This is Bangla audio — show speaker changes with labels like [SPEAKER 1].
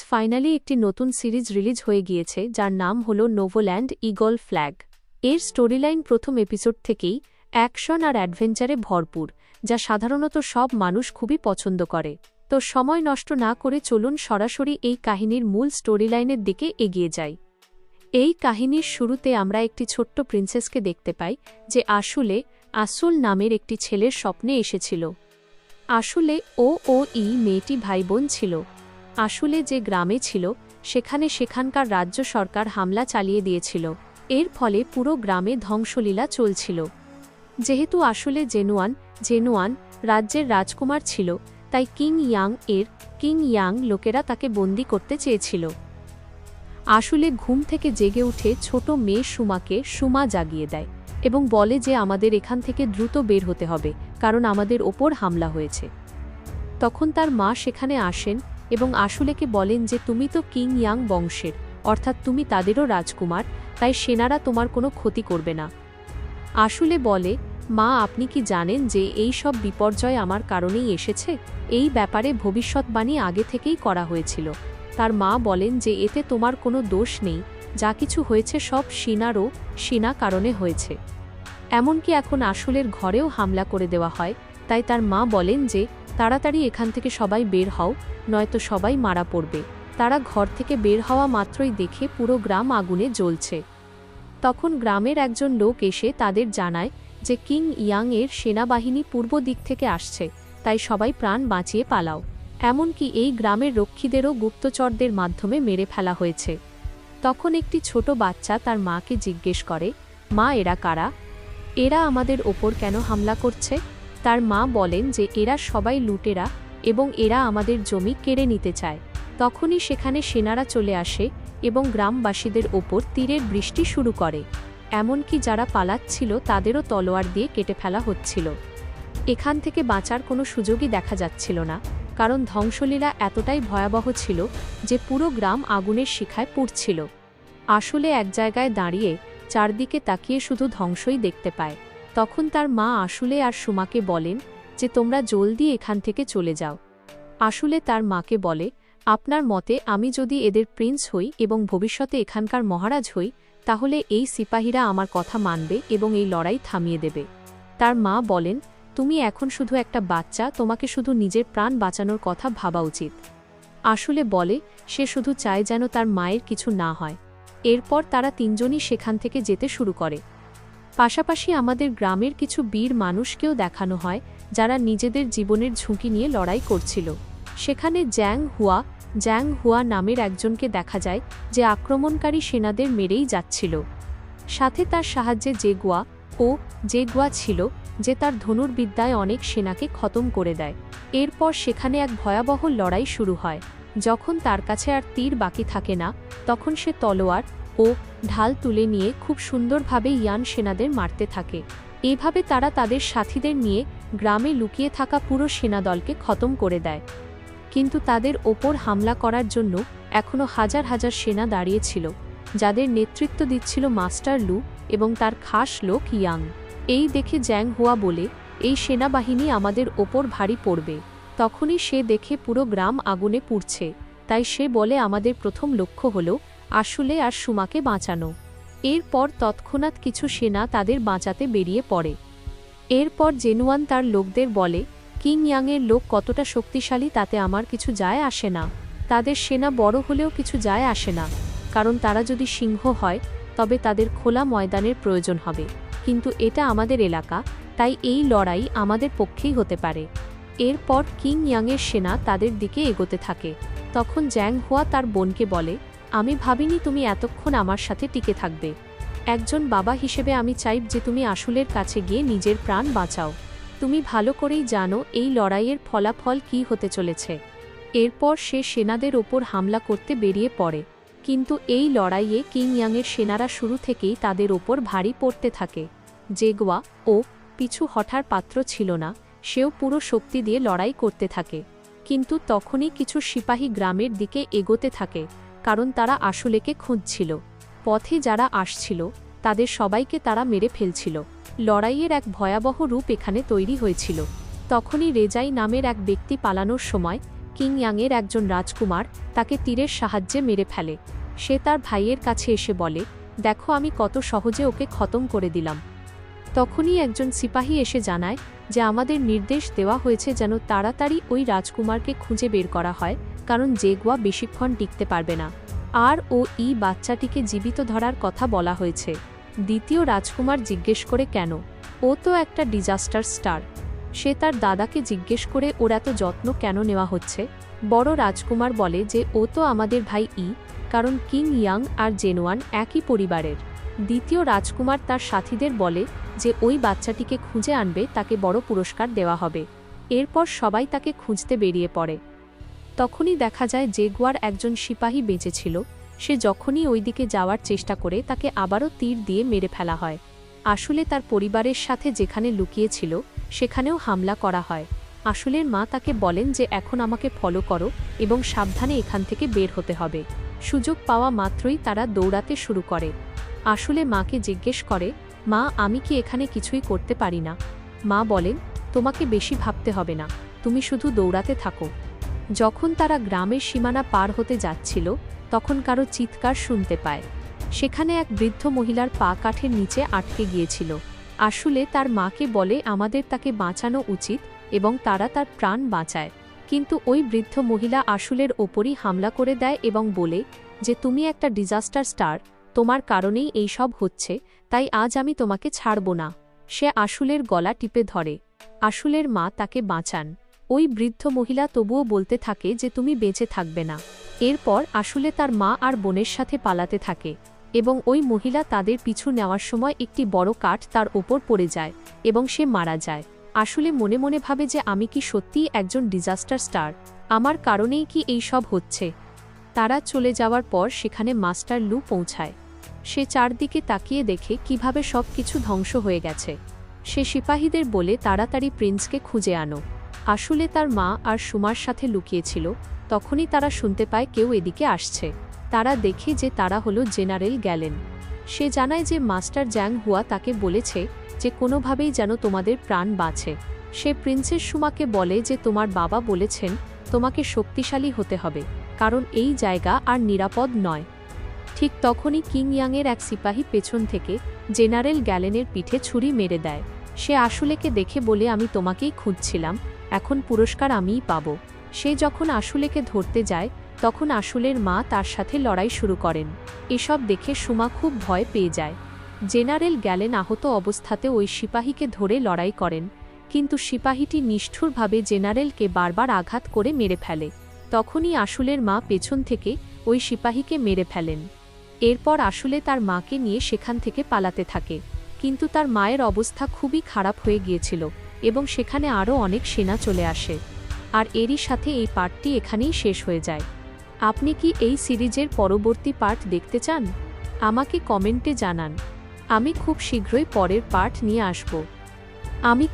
[SPEAKER 1] ফাইনালি একটি নতুন সিরিজ রিলিজ হয়ে গিয়েছে যার নাম হল নোভোল্যান্ড ঈগল ফ্ল্যাগ। এর স্টোরিলাইন প্রথম এপিসোড থেকেই অ্যাকশন আর অ্যাডভেঞ্চারে ভরপুর, যা সাধারণত সব মানুষ খুবই পছন্দ করে। তো সময় নষ্ট না করে চলুন সরাসরি এই কাহিনীর মূল স্টোরিলাইনের দিকে এগিয়ে যাই। এই কাহিনীর শুরুতে আমরা একটি ছোট্ট প্রিন্সেসকে দেখতে পাই যে আসল নামের একটি ছেলের স্বপ্নে এসেছিল। আসলে ও মেয়েটি ভাইবোন ছিল। আসলে যে গ্রামে ছিল সেখানকার রাজ্য সরকার হামলা চালিয়ে দিয়েছিল। এর ফলে পুরো গ্রামে ধ্বংসলীলা চলছিল। যেহেতু আসলে জেনুয়ান রাজ্যের রাজকুমার ছিল, তাই কিং ইয়াং লোকেরা তাকে বন্দী করতে চেয়েছিল। আসলে ঘুম থেকে জেগে উঠে ছোট মেয়ে সুমা জাগিয়ে দেয় এবং বলে যে আমাদের এখান থেকে দ্রুত বের হতে হবে, কারণ আমাদের ওপর হামলা হয়েছে। তখন তার মা সেখানে আসেন এবং আসলেকে বলেন যে তুমি তো কিং ইয়াং বংশের, অর্থাৎ তুমি তাদেরও রাজকুমার, তাই সেনারা তোমার কোনো ক্ষতি করবে না। আসলে বলে, মা আপনি কি জানেন যে এই সব বিপর্যয় আমার কারণেই এসেছে? এই ব্যাপারে ভবিষ্যৎবাণী আগে থেকেই করা হয়েছিল। তার মা বলেন যে এতে তোমার কোনো দোষ নেই, যা কিছু হয়েছে সব সিনা কারণে হয়েছে। এমনকি এখন আসলের ঘরেও হামলা করে দেওয়া হয়, তাই তার মা বলেন যে তাড়াতাড়ি এখান থেকে সবাই বের হও, নয়তো সবাই মারা পড়বে। তারা ঘর থেকে বের হওয়া মাত্রই দেখে পুরো গ্রাম আগুনে জ্বলছে। তখন গ্রামের একজন লোক এসে তাদের জানায় যে কিং ইয়াং এর সেনাবাহিনী পূর্ব দিক থেকে আসছে, তাই সবাই প্রাণ বাঁচিয়ে পালাও। এমনকি এই গ্রামের রক্ষীদেরও গুপ্তচরদের মাধ্যমে মেরে ফেলা হয়েছে। তখন একটি ছোট বাচ্চা তার মাকে জিজ্ঞেস করে, মা এরা কারা? এরা আমাদের ওপর কেন হামলা করছে? তার মা বলেন যে এরা সবাই লুটেরা এবং এরা আমাদের জমি কেড়ে নিতে চায়। তখনই সেখানে সেনারা চলে আসে এবং গ্রামবাসীদের ওপর তীরের বৃষ্টি শুরু করে। এমনকি যারা পালাচ্ছিল তাদেরও তলোয়ার দিয়ে কেটে ফেলা হচ্ছিল। এখান থেকে বাঁচার কোনো সুযোগই দেখা যাচ্ছিল না, কারণ ধ্বংসলীলা এতটাই ভয়াবহ ছিল যে পুরো গ্রাম আগুনের শিখায় পুড়ছিল। আসলে এক জায়গায় দাঁড়িয়ে চারদিকে তাকিয়ে শুধু ধ্বংসই দেখতে পায়। তখন তার মা আসলে আর সুমাকে বলেন যে তোমরা জলদি এখান থেকে চলে যাও। আসলে তার মাকে বলে, আপনার মতে আমি যদি এদের প্রিন্স হই এবং ভবিষ্যতে এখানকার মহারাজ হই, তাহলে এই সিপাহীরা আমার কথা মানবে এবং এই লড়াই থামিয়ে দেবে। তার মা বলেন, তুমি এখন শুধু একটা বাচ্চা, তোমাকে শুধু নিজের প্রাণ বাঁচানোর কথা ভাবা উচিত। আসলে বলে সে শুধু চায় যেন তার মায়ের কিছু না হয়। এরপর তারা তিনজনই সেখান থেকে যেতে শুরু করে। পাশাপাশি আমাদের গ্রামের কিছু বীর মানুষকেও দেখানো হয় যারা নিজেদের জীবনের ঝুঁকি নিয়ে লড়াই করছিল। সেখানে জ্যাং হুয়া নামের একজনকে দেখা যায় যে আক্রমণকারী সেনাদের মেরেই যাচ্ছিল। সাথে তার সাহায্যে জেগুয়া ছিল, যে তার ধনুর্বিদ্যায় অনেক সেনাকে খতম করে দেয়। এরপর সেখানে এক ভয়াবহ লড়াই শুরু হয়। যখন তার কাছে আর তীর বাকি থাকে না, তখন সে তলোয়ার ও ঢাল তুলে নিয়ে খুব সুন্দরভাবে ইয়ান সেনাদের মারতে থাকে। এভাবে তারা তাদের সাথীদের নিয়ে গ্রামে লুকিয়ে থাকা পুরো সেনাদলকে খতম করে দেয়। কিন্তু তাদের ওপর হামলা করার জন্য এখনও হাজার হাজার সেনা দাঁড়িয়েছিল, যাদের নেতৃত্ব দিচ্ছিল মাস্টার লু এবং তার খাস লোক ইয়াং। এই দেখে জ্যাং হুয়া বলে, এই সেনাবাহিনী আমাদের ওপর ভারী পড়বে। তখনই সে দেখে পুরো গ্রাম আগুনে পুড়ছে, তাই সে বলে আমাদের প্রথম লক্ষ্য হল আসলে আর সুমাকে বাঁচানো। এরপর তৎক্ষণাৎ কিছু সেনা তাদের বাঁচাতে বেরিয়ে পড়ে। এরপর জেনুয়ান তার লোকদের বলে, কিং ইয়াংয়ের লোক কতটা শক্তিশালী তাতে আমার কিছু যায় আসে না। তাদের সেনা বড় হলেও কিছু যায় আসে না, কারণ তারা যদি সিংহ হয় তবে তাদের খোলা ময়দানের প্রয়োজন হবে। কিন্তু এটা আমাদের এলাকা, তাই এই লড়াই আমাদের পক্ষেই হতে পারে। এরপর কিং ইয়াংয়ের সেনা তাদের দিকে এগোতে থাকে। তখন জ্যাং হুয়া তার বোনকে বলে, আমি ভাবিনি তুমি এতক্ষণ আমার সাথে টিকে থাকবে। একজন বাবা হিসেবে আমি চাই যে তুমি আসলের কাছে গিয়ে নিজের প্রাণ বাঁচাও। তুমি ভালো করেই জানো এই লড়াইয়ের ফলাফল কী হতে চলেছে। এরপর সে সেনাদের ওপর হামলা করতে বেরিয়ে পড়ে। কিন্তু এই লড়াইয়ে কিং ইয়াংয়ের সেনারা শুরু থেকেই তাদের ওপর ভারী পড়তে থাকে। জেগুয়া পিছু হঠার পাত্র ছিল না, সেও পুরো শক্তি দিয়ে লড়াই করতে থাকে। কিন্তু তখনই কিছু সিপাহী গ্রামের দিকে এগোতে থাকে, কারণ তারা আসলেকে খুঁজছিল। পথে যারা আসছিল তাদের সবাইকে তারা মেরে ফেলছিল। লড়াইয়ের এক ভয়াবহ রূপ এখানে তৈরি হয়েছিল। তখনই রেজাই নামের এক ব্যক্তি পালানোর সময় কিং ইয়াংয়ের একজন রাজকুমার তাকে তীরের সাহায্যে মেরে ফেলে। সে তার ভাইয়ের কাছে এসে বলে, দেখো আমি কত সহজে ওকে খতম করে দিলাম। তখনই একজন সিপাহী এসে জানায় যে আমাদের নির্দেশ দেওয়া হয়েছে যেন তাড়াতাড়ি ওই রাজকুমারকে খুঁজে বের করা হয়, কারণ জেগুয়া বেশিক্ষণ টিকতে পারবে না। আর এই বাচ্চাটিকে জীবিত ধরার কথা বলা হয়েছে। দ্বিতীয় রাজকুমার জিজ্ঞেস করে কেন, ও তো একটা ডিজাস্টার স্টার। সে তার দাদাকে জিজ্ঞেস করে ওর এত যত্ন কেন নেওয়া হচ্ছে। বড় রাজকুমার বলে যে ও তো আমাদের ভাই কারণ কিং ইয়াং আর জেনুয়ান একই পরিবারের। দ্বিতীয় রাজকুমার তার সাথীদের বলে যে ওই বাচ্চাটিকে খুঁজে আনবে তাকে বড় পুরস্কার দেওয়া হবে। এরপর সবাই তাকে খুঁজতে বেরিয়ে পড়ে। তখনই দেখা যায় জেগুয়ার একজন সিপাহী বেঁচে ছিল। সে যখনই ওই দিকে যাওয়ার চেষ্টা করে তাকে আবারও তীর দিয়ে মেরে ফেলা হয়। আসলে তার পরিবারের সাথে যেখানে লুকিয়েছিল সেখানেও হামলা করা হয়। আসলের মা তাকে বলেন যে এখন আমাকে ফলো করো এবং সাবধানে এখান থেকে বের হতে হবে। সুযোগ পাওয়া মাত্রই তারা দৌড়াতে শুরু করে। আসলে মাকে জিজ্ঞেস করে, মা আমি কি এখানে কিছুই করতে পারি না? মা বলেন, তোমাকে বেশি ভাবতে হবে না, তুমি শুধু দৌড়াতে থাকো। যখন তারা গ্রামের সীমানা পার হতে যাচ্ছিল তখন কারো চিৎকার শুনতে পায়। সেখানে এক বৃদ্ধ মহিলার পা কাঠের নিচে আটকে গিয়েছিল। আসলে তার মাকে বলে আমাদের তাকে বাঁচানো উচিত এবং তারা তার প্রাণ বাঁচায়। কিন্তু ওই বৃদ্ধ মহিলা আসলের ওপরই হামলা করে দেয় এবং বলে যে তুমি একটা ডিজাস্টার স্টার, তোমার কারণেই এই সব হচ্ছে, তাই আজ আমি তোমাকে ছাড়ব না। সে আসলের গলা টিপে ধরে। আসলের মা তাকে বাঁচান। ওই বৃদ্ধ মহিলা তবুও বলতে থাকে যে তুমি বেঁচে থাকবে না। এরপর আসলে তার মা আর বোনের সাথে পালাতে থাকে এবং ওই মহিলা তাদের পিছু নেওয়ার সময় একটি বড় কাঠ তার ওপর পড়ে যায় এবং সে মারা যায়। আসলে মনে মনে ভাবে যে আমি কি সত্যিই একজন ডিজাস্টার স্টার? আমার কারণেই কি এই সব হচ্ছে? তারা চলে যাওয়ার পর সেখানে মাস্টার লু পৌঁছায়। সে চারদিকে তাকিয়ে দেখে কিভাবে সব কিছু ধ্বংস হয়ে গেছে। সে সিপাহীদের বলে তাড়াতাড়ি প্রিন্সকে খুঁজে আনো। আসলে তার মা আর সুমার সাথে লুকিয়েছিল। তখনই তারা শুনতে পায় কেউ এদিকে আসছে। তারা দেখে যে তারা হলো জেনারেল গ্যালেন। সে জানায় যে মাস্টার জ্যাং হুয়া তাকে বলেছে যে কোনোভাবেই যেন তোমাদের প্রাণ বাঁচে। সে প্রিন্সেস সুমাকে বলে যে তোমার বাবা বলেছেন তোমাকে শক্তিশালী হতে হবে, কারণ এই জায়গা আর নিরাপদ নয়। ঠিক তখনই কিং ইয়াংয়ের এক সিপাহী পেছন থেকে জেনারেল গ্যালেনের পিঠে ছুরি মেরে দেয়। সে আসলেকে দেখে বলে আমি তোমাকেই খুঁজছিলাম, এখন পুরস্কার আমিই পাব। সে যখন আসলেকে ধরতে যায় তখন আসলের মা তার সাথে লড়াই শুরু করেন। এসব দেখে সুমা খুব ভয় পেয়ে যায়। জেনারেল গ্যালেন আহত অবস্থাতে ওই সিপাহীকে ধরে লড়াই করেন, কিন্তু সিপাহীটি নিষ্ঠুরভাবে জেনারেলকে বারবার আঘাত করে মেরে ফেলে। তখনই আসলের মা পেছন থেকে ওই সিপাহীকে মেরে ফেলেন। এরপর আসলে তার মাকে নিয়ে সেখান থেকে পালাতে থাকে, কিন্তু তার মায়ের অবস্থা খুবই খারাপ হয়ে গিয়েছিল এবং সেখানে আরও অনেক সেনা চলে আসে। আর এরই সাথে এই পার্টটি এখানেই শেষ হয়ে যায়। আপনি কি এই সিরিজের পরবর্তী পার্ট দেখতে চান? আমাকে কমেন্টে জানান। আমি খুব শীঘ্রই পরের পার্ট নিয়ে আসব। আমি